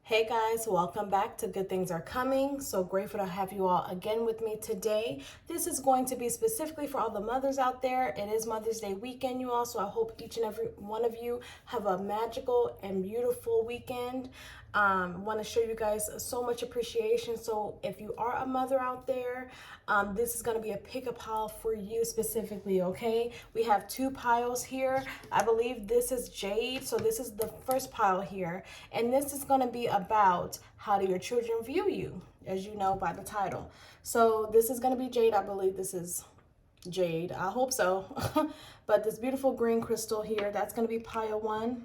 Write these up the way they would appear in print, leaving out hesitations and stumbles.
Hey guys, welcome back to Good Things Are Coming. So grateful to have you all again with me today. This is going to be specifically for all the mothers out there. It is Mother's Day weekend, you all, so I hope each and every one of you have a magical and beautiful weekend. Want to show you guys so much appreciation. So if you are a mother out there, this is going to be a pick a pile for you specifically, okay? We have two piles here. I believe this is Jade, so this is the first pile here, and this is going to be about how do your children view you, as you know by the title. So this is going to be Jade. I believe this is Jade. I hope so. But this beautiful green crystal here, that's going to be pile one.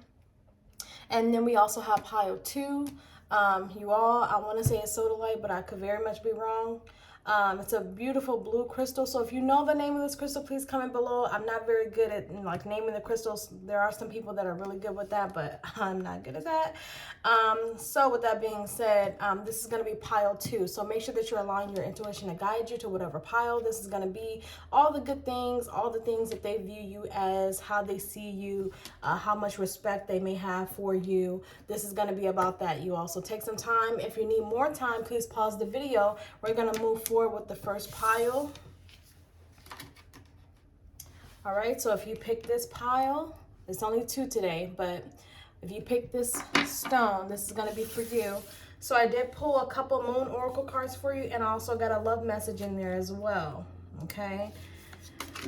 And then we also have pile two. You all, I want to say it's sodalite, but I could very much be wrong. It's a beautiful blue crystal. So if you know the name of this crystal, please comment below. I'm not very good at like naming the crystals. There are some people that are really good with that, but I'm not good at that. So with that being said, this is going to be pile two. So make sure that you're allowing your intuition to guide you to whatever pile. This is going to be all the good things, all the things that they view you as, how they see you, how much respect they may have for you. This is going to be about that. You also take some time. If you need more time, please pause the video. We're going to move forward with the first pile. All right, so if you pick this pile, it's only two today, but if you pick this stone, this is going to be for you. So I did pull a couple moon oracle cards for you, and I also got a love message in there as well. Okay.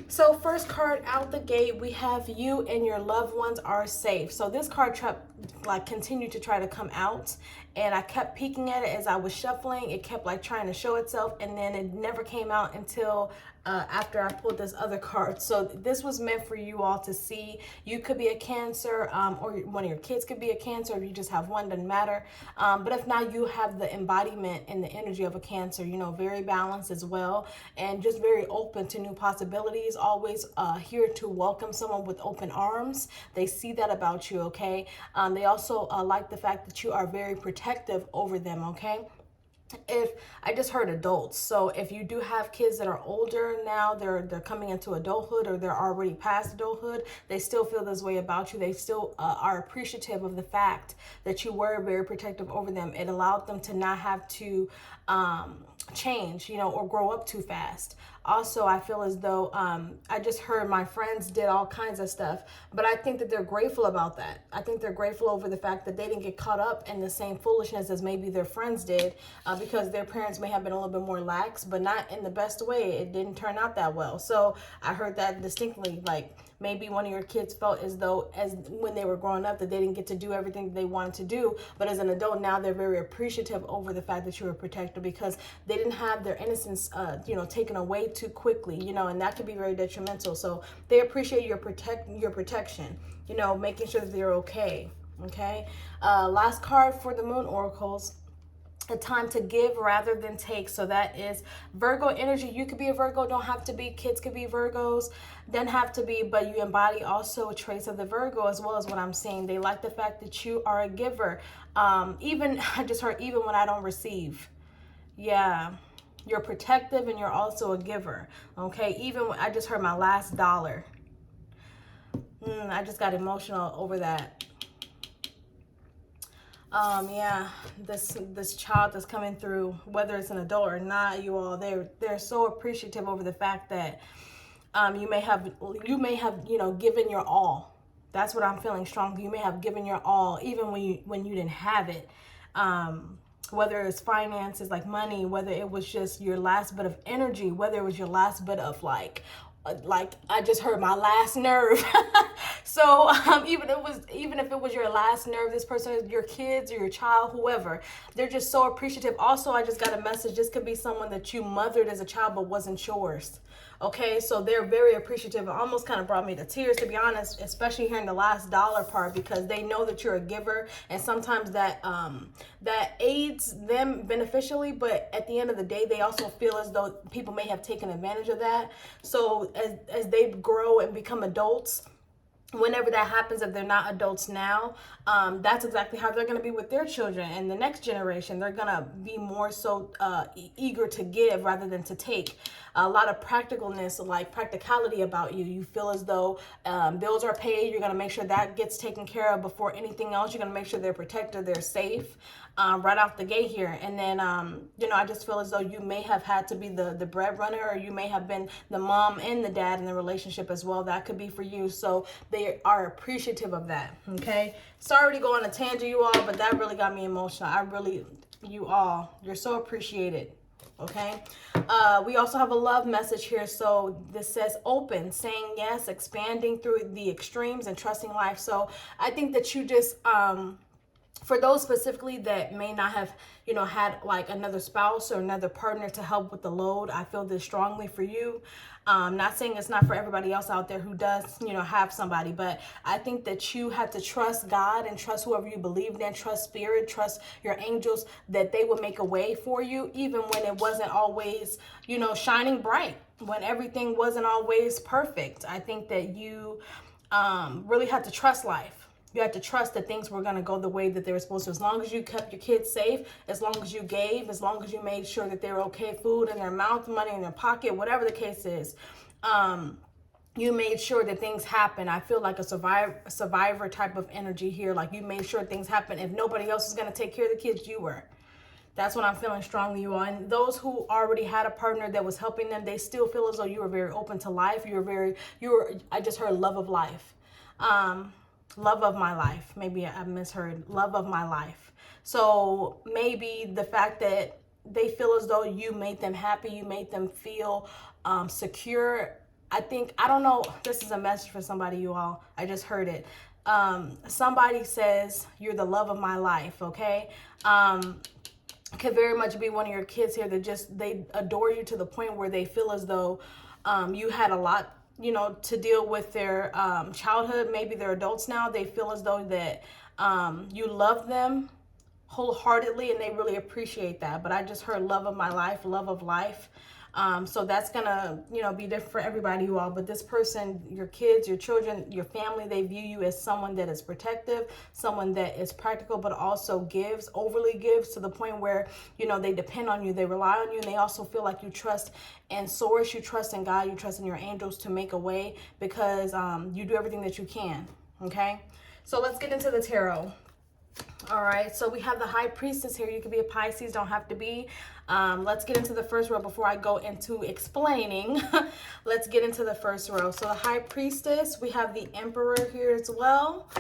So first card out the gate, we have you and your loved ones are safe. So this card continued to try to come out, and I kept peeking at it as I was shuffling. It kept like trying to show itself, and then it never came out until after I pulled this other card. So this was meant for you all to see. You could be a Cancer, or one of your kids could be a Cancer. If you just have one, doesn't matter. But if not, you have the embodiment and the energy of a Cancer, you know, very balanced as well, and just very open to new possibilities, always here to welcome someone with open arms. They see that about you, okay? They also like the fact that you are very protective over them, okay? If I just heard adults, so if you do have kids that are older now, they're coming into adulthood, or they're already past adulthood, they still feel this way about you. They still are appreciative of the fact that you were very protective over them. It allowed them to not have to change, you know, or grow up too fast. Also, I feel as though I just heard my friends did all kinds of stuff, but I think that they're grateful about that. I think they're grateful over the fact that they didn't get caught up in the same foolishness as maybe their friends did, because their parents may have been a little bit more lax, but not in the best way. It didn't turn out that well. So I heard that distinctly, like maybe one of your kids felt as though as when they were growing up that they didn't get to do everything that they wanted to do, but as an adult now they're very appreciative over the fact that you were protected, because they didn't have their innocence taken away too quickly, you know, and that can be very detrimental. So they appreciate your protection, you know, making sure that they're okay. Okay. Last card for the moon oracles, a time to give rather than take. So that is Virgo energy. You could be a Virgo, don't have to be. Kids could be Virgos, doesn't have to be, but you embody also a trace of the Virgo as well as what I'm saying. They like the fact that you are a giver. Even I just heard even when I don't receive. Yeah. You're protective and you're also a giver. Okay. Even when I just heard my last dollar. I just got emotional over that. Yeah, this child that's coming through, whether it's an adult or not, you all, they're so appreciative over the fact that you may have you know, given your all. That's what I'm feeling strong. You may have given your all even when you didn't have it. Whether it's finances, like money, whether it was just your last bit of energy, whether it was your last bit of like I just heard my last nerve. So even if it was your last nerve, this person, your kids or your child, whoever, they're just so appreciative. Also, I just got a message. This could be someone that you mothered as a child but wasn't yours. Okay, so they're very appreciative. It almost kind of brought me to tears, to be honest, especially hearing the last dollar part, because they know that you're a giver, and sometimes that aids them beneficially, but at the end of the day, they also feel as though people may have taken advantage of that. So as they grow and become adults, whenever that happens, if they're not adults now, that's exactly how they're going to be with their children and the next generation. They're going to be more so eager to give rather than to take. A lot of practicalness, like practicality about you. You feel as though bills are paid. You're going to make sure that gets taken care of before anything else. You're going to make sure they're protected, they're safe. Right off the gate here. And then, you know, I just feel as though you may have had to be the breadwinner, or you may have been the mom and the dad in the relationship as well. That could be for you. So they are appreciative of that. Okay. Sorry to go on a tangent, you all, but that really got me emotional. You're so appreciated. Okay. We also have a love message here. So this says open, saying yes, expanding through the extremes and trusting life. So I think that you just, for those specifically that may not have, you know, had like another spouse or another partner to help with the load, I feel this strongly for you. Not saying it's not for everybody else out there who does, you know, have somebody, but I think that you have to trust God and trust whoever you believe in, trust spirit, trust your angels, that they would make a way for you, even when it wasn't always, you know, shining bright, when everything wasn't always perfect. I think that you really have to trust life. You have to trust that things were going to go the way that they were supposed to. As long as you kept your kids safe, as long as you gave, as long as you made sure that they were okay, food in their mouth, money in their pocket, whatever the case is, you made sure that things happen. I feel like a survivor type of energy here. Like you made sure things happen. If nobody else was going to take care of the kids, you were. That's what I'm feeling strongly, you all. And those who already had a partner that was helping them, they still feel as though you were very open to life. I just heard love of life. Love of my life. Maybe I misheard. Love of my life. So maybe the fact that they feel as though you made them happy, you made them feel secure. I don't know, this is a message for somebody, you all. I just heard it. Somebody says, you're the love of my life, okay? Could very much be one of your kids here that they adore you to the point where they feel as though you had a lot, you know, to deal with their childhood. Maybe they're adults now. They feel as though that you love them wholeheartedly, and they really appreciate that. But I just heard love of my life, love of life. So that's gonna, you know, be different for everybody, you all. But this person, your kids, your children, your family, they view you as someone that is protective, someone that is practical, but also overly gives to the point where, you know, they depend on you, they rely on you, and they also feel like you trust in source, you trust in God, you trust in your angels to make a way, because you do everything that you can. Okay, so let's get into the tarot. All right, so we have the High Priestess here. You can be a Pisces, don't have to be. Let's get into the first row before I go into explaining. Let's get into the first row. So the High Priestess, we have the Emperor here as well.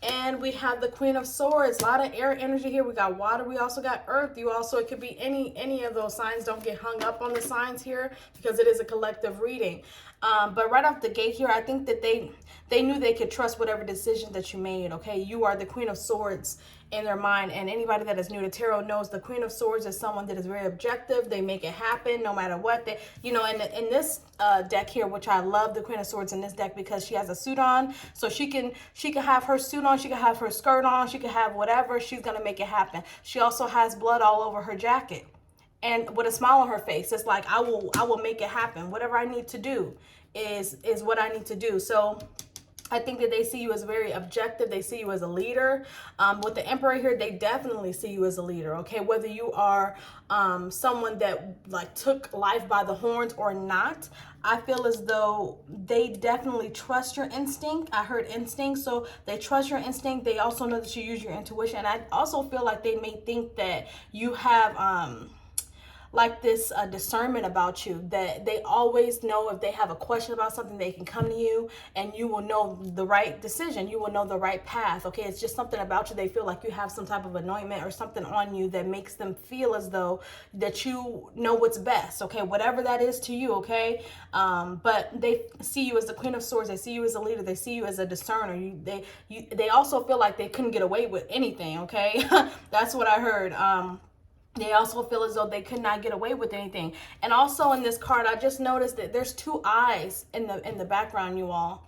And we have the Queen of Swords. A lot of air energy here. We got water. We also got earth. It could be any of those signs. Don't get hung up on the signs here, because it is a collective reading. But right off the gate here, I think that they knew they could trust whatever decision that you made, okay? You are the Queen of Swords in their mind, and anybody that is new to tarot knows the Queen of Swords is someone that is very objective. They make it happen no matter what. They, you know, in this deck here, which I love the Queen of Swords in this deck, because she has a suit on, so she can have her suit on, she can have her skirt on, she can have whatever. She's gonna make it happen. She also has blood all over her jacket, and with a smile on her face. It's like, I will make it happen. Whatever I need to do is what I need to do. So I think that they see you as very objective. They see you as a leader. With the Emperor here, they definitely see you as a leader, okay? Whether you are someone that like took life by the horns or not, I feel as though they definitely trust your instinct. I heard instinct, so they trust your instinct. They also know that you use your intuition. And I also feel like they may think that you have like this discernment about you, that they always know if they have a question about something, they can come to you and you will know the right decision. You will know the right path. Okay, it's just something about you. They feel like you have some type of anointment or something on you that makes them feel as though that you know what's best. Okay, whatever that is to you. Okay, but they see you as the Queen of Swords. They see you as a leader. They see you as a discerner. They also feel like they couldn't get away with anything. Okay, that's what I heard. They also feel as though they could not get away with anything. And also in this card, I just noticed that there's two eyes in the background, you all.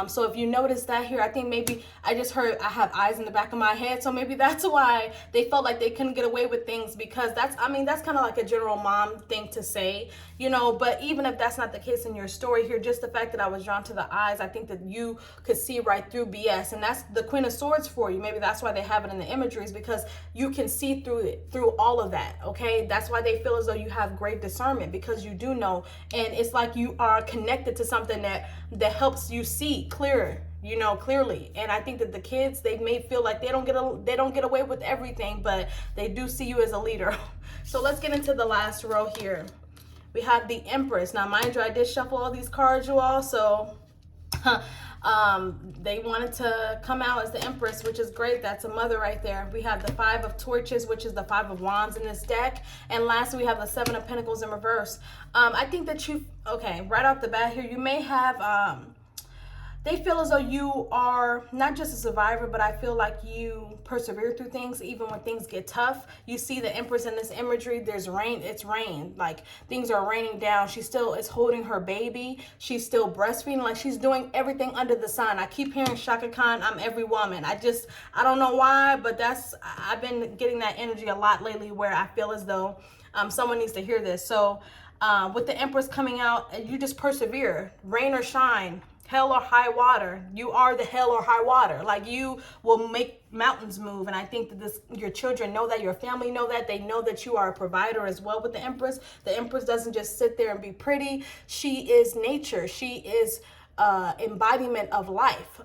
So if you notice that here, I think maybe I just heard I have eyes in the back of my head. So maybe that's why they felt like they couldn't get away with things, because that's kind of like a general mom thing to say, you know. But even if that's not the case in your story here, just the fact that I was drawn to the eyes, I think that you could see right through BS. And that's the Queen of Swords for you. Maybe that's why they have it in the imageries, because you can see through it, through all of that. Okay. That's why they feel as though you have great discernment, because you do know. And it's like you are connected to something that helps you see clearer, you know, clearly. And I think that the kids, they may feel like they don't get away with everything, but they do see you as a leader. So let's get into the last row here. We have the Empress. Now, mind you, I did shuffle all these cards, you all, so they wanted to come out as the Empress, which is great. That's a mother right there. We have the Five of Torches, which is the Five of Wands in this deck. And lastly, we have the Seven of Pentacles in reverse. I think that right off the bat here, you may have, they feel as though you are not just a survivor, but I feel like you persevere through things even when things get tough. You see the Empress in this imagery. There's rain. It's rain. Like things are raining down. She still is holding her baby. She's still breastfeeding. Like she's doing everything under the sun. I keep hearing Shaka Khan, I'm every woman. I don't know why, but I've been getting that energy a lot lately, where I feel as though someone needs to hear this. So with the Empress coming out, you just persevere, rain or shine, hell or high water. You are the hell or high water. Like you will make mountains move. And I think that your children know that, your family know that. They know that you are a provider as well with the Empress. The Empress doesn't just sit there and be pretty. She is nature. She is embodiment of life.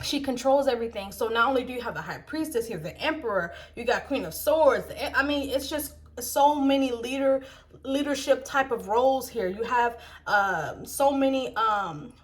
She controls everything. So not only do you have the High Priestess here, the Emperor, you got Queen of Swords. It's just so many leadership type of roles here. You have so many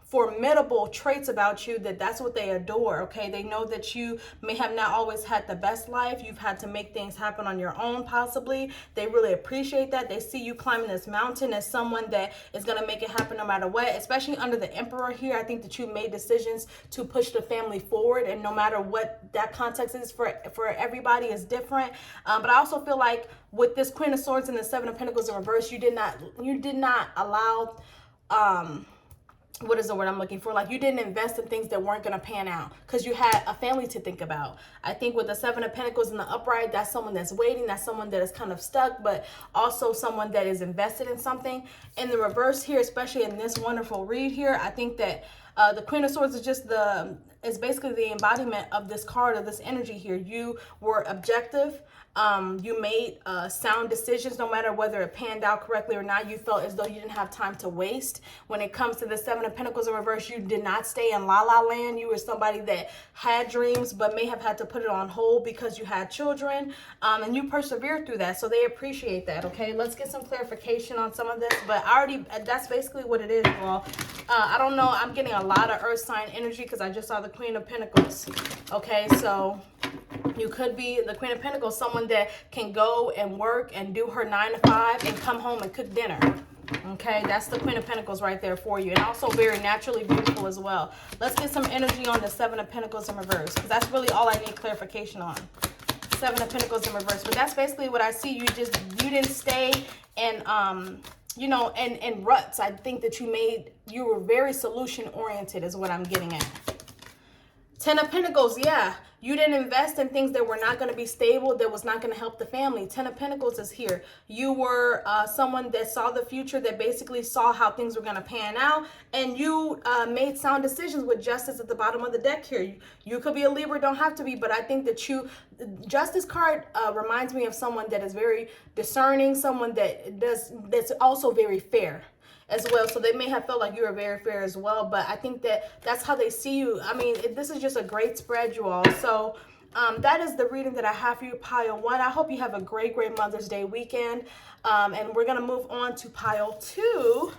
formidable traits about you that's what they adore. Okay, they know that you may have not always had the best life. You've had to make things happen on your own, possibly. They really appreciate that. They see you climbing this mountain as someone that is going to make it happen no matter what, especially under the Emperor here. I think that you made decisions to push the family forward, and no matter what that context is for everybody is different. But I also feel like with this Queen of Swords and the Seven of Pentacles in reverse, you did not allow what is the word I'm looking for? Like you didn't invest in things that weren't going to pan out, because you had a family to think about. I think with the Seven of Pentacles in the upright, that's someone that's waiting. That's someone that is kind of stuck, but also someone that is invested in something. In the reverse here, especially in this wonderful read here, I think that the Queen of Swords is basically the embodiment of this card, of this energy here. You were objective. You made sound decisions, no matter whether it panned out correctly or not. You felt as though you didn't have time to waste. When it comes to the Seven of Pentacles in reverse, you did not stay in la la land. You were somebody that had dreams, but may have had to put it on hold because you had children, and you persevered through that. So they appreciate that. Okay, let's get some clarification on some of this, but that's basically what it is, y'all. I don't know. I'm getting a lot of earth sign energy because I just saw the Queen of Pentacles. Okay, so you could be the Queen of Pentacles, someone that can go and work and do her 9 to 5 and come home and cook dinner. Okay, that's the Queen of Pentacles right there for you. And also very naturally beautiful as well. Let's get some energy on the Seven of Pentacles in reverse, because that's really all I need clarification on. Seven of Pentacles in reverse. But that's basically what I see. You didn't stay in in ruts. I think that you were very solution oriented is what I'm getting at. Ten of Pentacles, yeah. You didn't invest in things that were not going to be stable, that was not going to help the family. Ten of Pentacles is here. You were someone that saw the future, that basically saw how things were going to pan out, and you made sound decisions with Justice at the bottom of the deck here. You could be a Libra, don't have to be, but I think that Justice card reminds me of someone that is very discerning, someone that's also very fair as well. So they may have felt like you were very fair as well, but I think that's how they see you. I mean, this is just a great spread, you all. So that is the reading that I have for you, pile 1. I hope you have a great Mother's Day weekend. And we're going to move on to pile 2.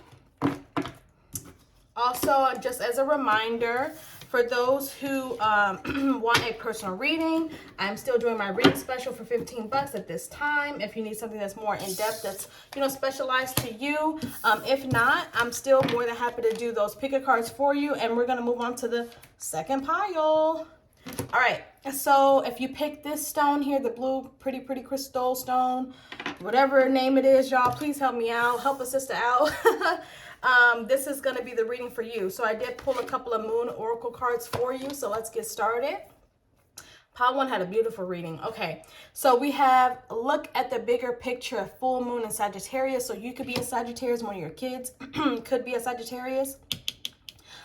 Also, just as a reminder, for those who want a personal reading, I'm still doing my reading special for $15 at this time. If you need something that's more in-depth, that's, specialized to you. If not, I'm still more than happy to do those pick a cards for you. And we're going to move on to the second pile. All right. So if you pick this stone here, the blue, pretty crystal stone, whatever name it is, y'all, please help me out. Help a sister out. this is going to be the reading for you. So I did pull a couple of moon oracle cards for you. So let's get started. Pile 1 had a beautiful reading. Okay, so we have look at the bigger picture of full moon in Sagittarius. So you could be a Sagittarius, one of your kids could be a Sagittarius.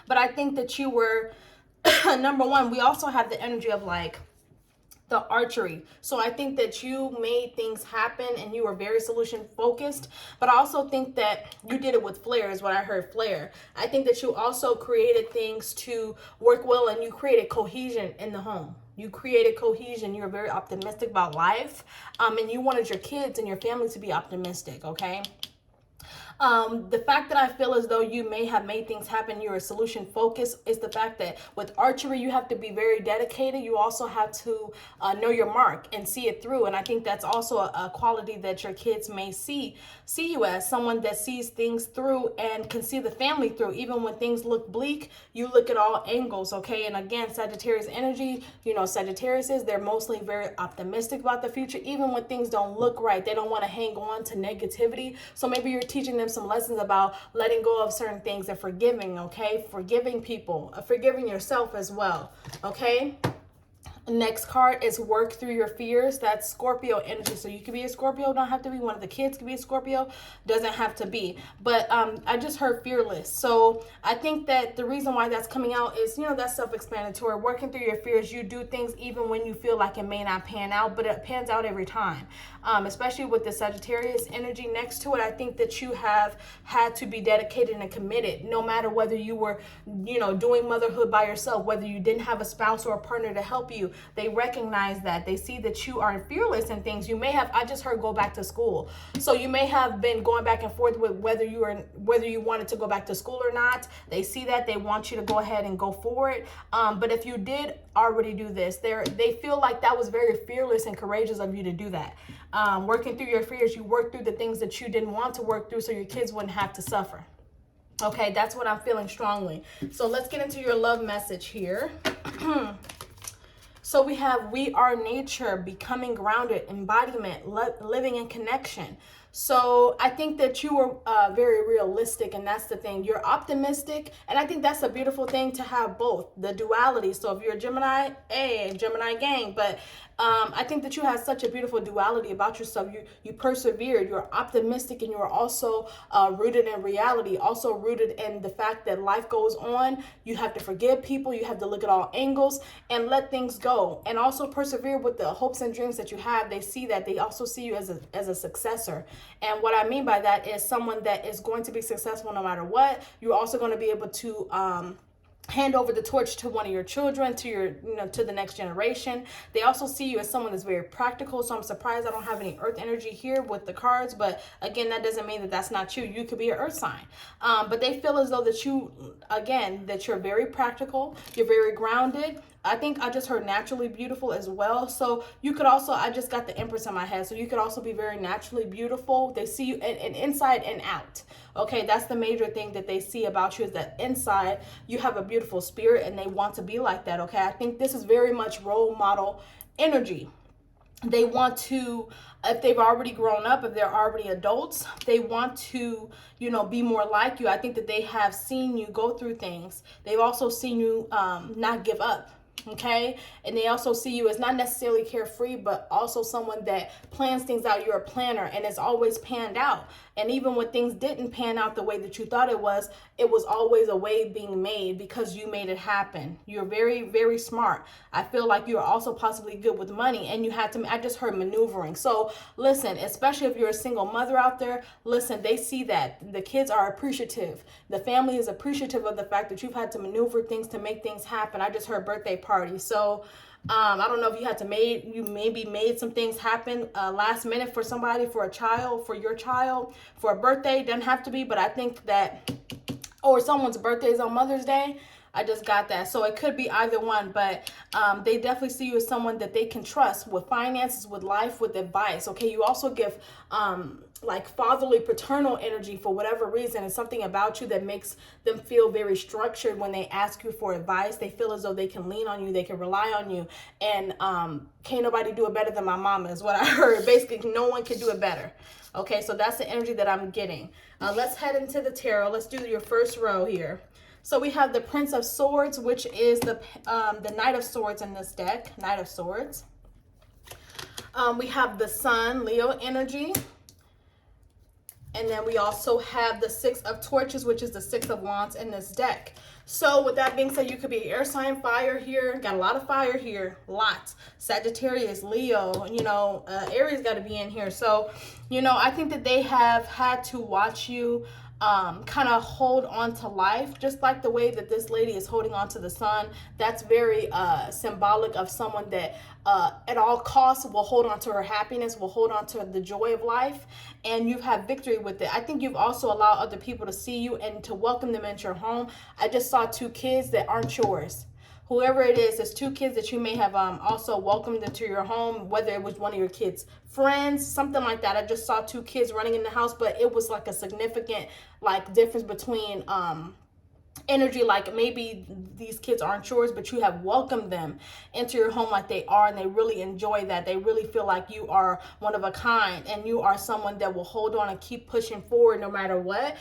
But I think that you were, number one, we also have the energy of like the archery. So I think that you made things happen and you were very solution focused, but I also think that you did it with flair is what I heard, flair. I think that you also created things to work well and you created cohesion in the home. You created cohesion. You were very optimistic about life, and you wanted your kids and your family to be optimistic, okay? The fact that I feel as though you may have made things happen, you're a solution focused, is the fact that with archery, you have to be very dedicated. You also have to know your mark and see it through. And I think that's also a quality that your kids may see you as someone that sees things through and can see the family through. Even when things look bleak, you look at all angles, okay? And again, Sagittarius energy, you know, Sagittariuses, they're mostly very optimistic about the future. Even when things don't look right, they don't want to hang on to negativity. So maybe you're teaching them some lessons about letting go of certain things and forgiving, okay? Forgiving people, forgiving yourself as well, okay? Next card is work through your fears. That's Scorpio energy. So you could be a Scorpio, don't have to be. One of the kids could be a Scorpio, doesn't have to be. But I just heard fearless. So I think that the reason why that's coming out is, you know, that's self-explanatory. Working through your fears, you do things even when you feel like it may not pan out, but it pans out every time. Especially with the Sagittarius energy next to it, I think that you have had to be dedicated and committed, no matter whether you were, you know, doing motherhood by yourself, whether you didn't have a spouse or a partner to help you. They recognize that. They see that you are fearless in things. You may have, I just heard, go back to school. So you may have been going back and forth with whether you wanted to go back to school or not. They see that. They want you to go ahead and go forward. But if you did already do this, they feel like that was very fearless and courageous of you to do that. Working through your fears, you work through the things that you didn't want to work through so your kids wouldn't have to suffer. Okay, that's what I'm feeling strongly. So let's get into your love message here. So we have we are nature, becoming grounded, embodiment, living in connection. So I think that you were very realistic, and that's the thing. You're optimistic, and I think that's a beautiful thing to have both, the duality. So if you're a Gemini, hey, Gemini gang, but I think that you have such a beautiful duality about yourself. You persevered, you're optimistic, and you're also rooted in reality, also rooted in the fact that life goes on. You have to forgive people, you have to look at all angles and let things go, and also persevere with the hopes and dreams that you have. They see that. They also see you as a successor. And what I mean by that is someone that is going to be successful no matter what. You're also going to be able to hand over the torch to one of your children, to the next generation. They also see you as someone that's very practical. So I'm surprised I don't have any earth energy here with the cards, but again, that doesn't mean that that's not you. You could be an earth sign. But they feel as though that you're very practical, you're very grounded. I think I just heard naturally beautiful as well. So you could also, I just got the Empress in my head. So you could also be very naturally beautiful. They see you in inside and out. Okay, that's the major thing that they see about you, is that inside you have a beautiful spirit and they want to be like that. Okay, I think this is very much role model energy. They want to, if they've already grown up, if they're already adults, they want to, be more like you. I think that they have seen you go through things. They've also seen you not give up. Okay, and they also see you as not necessarily carefree, but also someone that plans things out. You're a planner, and it's always panned out. And even when things didn't pan out the way that you thought it was always a way being made because you made it happen. You're very, very smart. I feel like you're also possibly good with money, and you had to, I just heard maneuvering. So listen, especially if you're a single mother out there, listen, they see that. The kids are appreciative. The family is appreciative of the fact that you've had to maneuver things to make things happen. I just heard birthday party. So I don't know if you maybe made some things happen last minute for somebody, for a child, for your child, for a birthday. Doesn't have to be, but I think that, or someone's birthday is on Mother's Day. I just got that. So it could be either one, but they definitely see you as someone that they can trust with finances, with life, with advice. Okay, you also give like fatherly, paternal energy for whatever reason. It's something about you that makes them feel very structured when they ask you for advice. They feel as though they can lean on you, they can rely on you, and can't nobody do it better than my mama is what I heard. Basically, no one can do it better. Okay, so that's the energy that I'm getting. Let's head into the tarot. Let's do your first row here. So we have the Prince of Swords, which is the Knight of Swords in this deck. Knight of Swords. We have the Sun, Leo energy. And then we also have the Six of Torches, which is the Six of Wands in this deck. So with that being said, you could be air sign, fire here. Got a lot of fire here. Lots. Sagittarius, Leo, Aries got to be in here. So, I think that they have had to watch you kind of hold on to life, just like the way that this lady is holding on to the sun. That's very symbolic of someone that at all costs will hold on to her happiness, will hold on to the joy of life, and you've had victory with it. I think you've also allowed other people to see you and to welcome them into your home. I just saw 2 kids that aren't yours. Whoever it is, there's 2 kids that you may have also welcomed into your home, whether it was one of your kids' friends, something like that. I just saw 2 kids running in the house, but it was like a significant difference between energy, like maybe these kids aren't yours, but you have welcomed them into your home like they are, and they really enjoy that. They really feel like you are one of a kind, and you are someone that will hold on and keep pushing forward no matter what,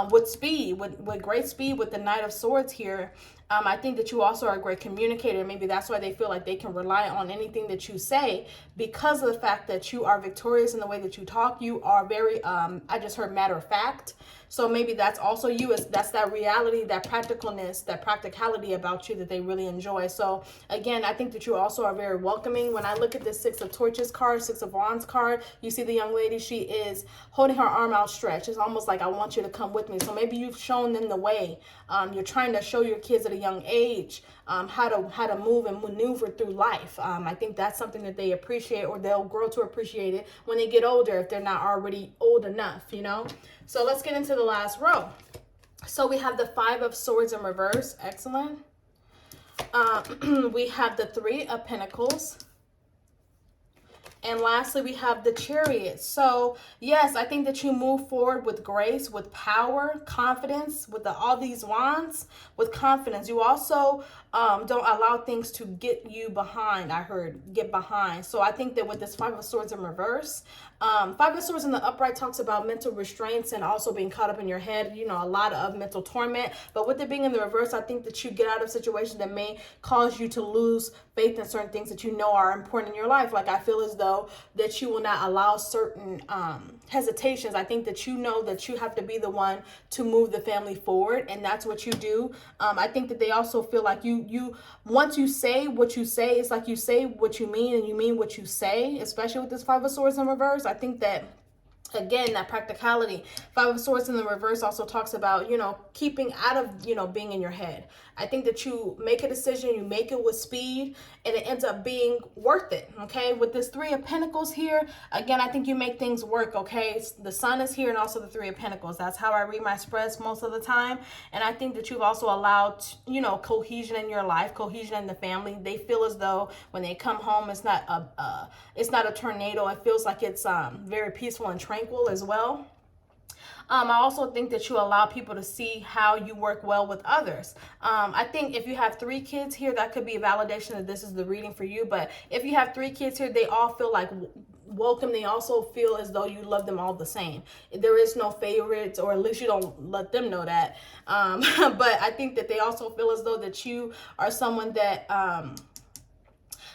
with speed, with great speed. With the Knight of Swords here, I think that you also are a great communicator. Maybe that's why they feel like they can rely on anything that you say, because of the fact that you are victorious in the way that you talk. You are very, I just heard matter of fact. So maybe that's also you. That's that reality, that practicalness, that practicality about you that they really enjoy. So again, I think that you also are very welcoming. When I look at the Six of Torches card, Six of Wands card, you see the young lady, she is holding her arm outstretched. It's almost like, I want you to come with me. So maybe you've shown them the way. You're trying to show your kids at a young age how to move and maneuver through life. I think that's something that they appreciate, or they'll grow to appreciate it when they get older, if they're not already old enough, So let's get into the last row. So we have the Five of Swords in reverse. Excellent. We have the Three of Pentacles. And lastly, we have the Chariot. So yes, I think that you move forward with grace, with power, confidence, with all these wands, with confidence. You also don't allow things to get you behind. I heard get behind. So I think that with this Five of Swords in reverse, Five of Swords in the upright talks about mental restraints and also being caught up in your head, a lot of mental torment. But with it being in the reverse, I think that you get out of situations that may cause you to lose faith in certain things that are important in your life. Like, I feel as though that you will not allow certain hesitations. I think that that you have to be the one to move the family forward, and that's what you do. I think that they also feel like you once you say what you say, it's like you say what you mean and you mean what you say, especially with this Five of Swords in reverse. I think that, again, that practicality. Five of Swords in the reverse also talks about, keeping out of, being in your head. I think that you make a decision, you make it with speed, and it ends up being worth it, okay? With this Three of Pentacles here, again, I think you make things work, okay? The Sun is here and also the Three of Pentacles. That's how I read my spreads most of the time. And I think that you've also allowed, cohesion in your life, cohesion in the family. They feel as though when they come home, it's not a tornado. It feels like it's very peaceful and tranquil as well. I also think that you allow people to see how you work well with others. I think if you have 3 kids here, that could be a validation that this is the reading for you. But if you have 3 kids here, they all feel like welcome. They also feel as though you love them all the same. There is no favorites, or at least you don't let them know that. But I think that they also feel as though that you are someone that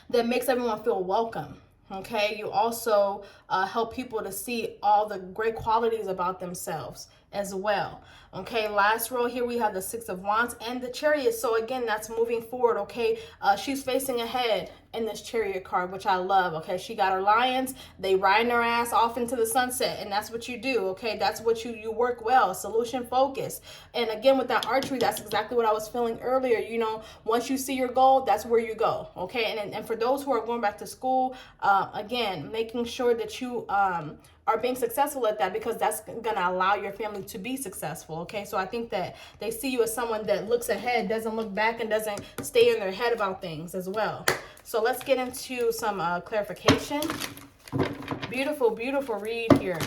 that makes everyone feel welcome. Okay, you also help people to see all the great qualities about themselves as well. Okay, last row here we have the Six of Wands and the Chariot. So again, that's moving forward. Okay, she's facing ahead in this Chariot card, which I love. Okay, she got her lions, they riding her ass off into the sunset, and that's what you do. Okay, that's what you work well, solution focused. And again, with that archery, that's exactly what I was feeling earlier. Once you see your goal, that's where you go. Okay, and for those who are going back to school, again, making sure that you are being successful at that, because that's gonna allow your family to be successful. Okay, so I think that they see you as someone that looks ahead, doesn't look back, and doesn't stay in their head about things as well. So let's get into some clarification. Beautiful, beautiful read here.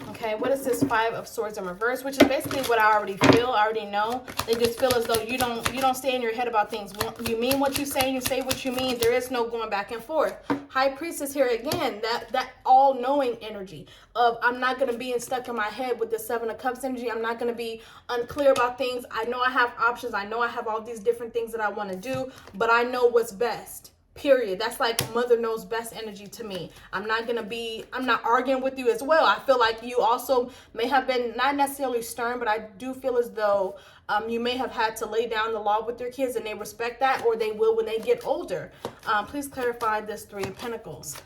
Okay, what is this Five of Swords in reverse? Which is basically what I already feel. I already know. They just feel as though you don't stay in your head about things. You mean what you say, and you say what you mean. There is no going back and forth. High Priestess here again. That all-knowing energy of, I'm not going to be stuck in my head with the Seven of Cups energy. I'm not going to be unclear about things. I know I have options. I know I have all these different things that I want to do, but I know what's best. Period. That's like mother knows best energy to me. I'm not arguing with you as well. I feel like you also may have been not necessarily stern, but I do feel as though you may have had to lay down the law with your kids, and they respect that, or they will when they get older. Please clarify this Three of Pentacles.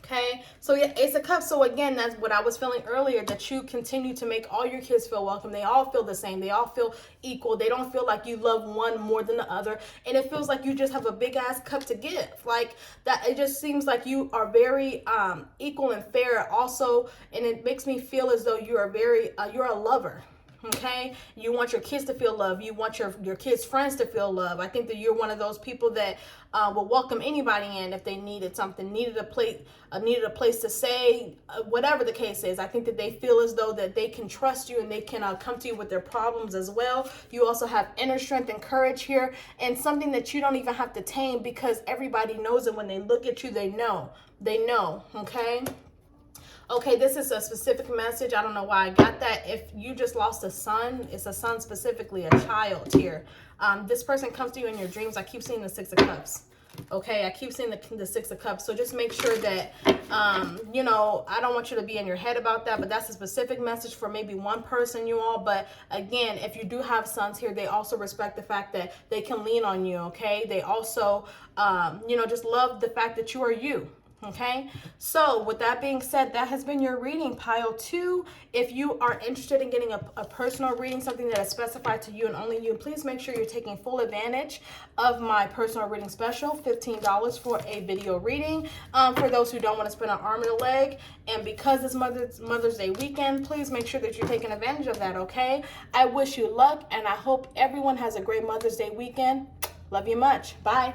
Okay, so yeah, Ace of Cups. So again, that's what I was feeling earlier, that you continue to make all your kids feel welcome. They all feel the same. They all feel equal. They don't feel like you love one more than the other. And it feels like you just have a big ass cup to give. Like that, it just seems like you are very equal and fair also. And it makes me feel as though you are very, you're a lover. Okay, you want your kids to feel love. You want your kids' friends to feel love. I think that you're one of those people that will welcome anybody in if they needed something, needed a place to say, whatever the case is. I think that they feel as though that they can trust you, and they can come to you with their problems as well. You also have inner strength and courage here, and something that you don't even have to tame, because everybody knows it. When they look at you, they know. Okay. Okay, this is a specific message. I don't know why I got that. If you just lost a son, it's a son specifically, a child here. This person comes to you in your dreams. I keep seeing the Six of Cups. Okay, I keep seeing the Six of Cups. So just make sure that, you know, I don't want you to be in your head about that, but that's a specific message for maybe one person, you all. But again, if you do have sons here, they also respect the fact that they can lean on you, okay? They also, you know, just love the fact that you are you. Okay, so with that being said, that has been your reading, pile 2. If you are interested in getting a personal reading, something that is specified to you and only you, please make sure you're taking full advantage of my personal reading special, $15 for a video reading. For those who don't want to spend an arm and a leg, and because it's Mother's Day weekend, please make sure that you're taking advantage of that, okay? I wish you luck, and I hope everyone has a great Mother's Day weekend. Love you much. Bye.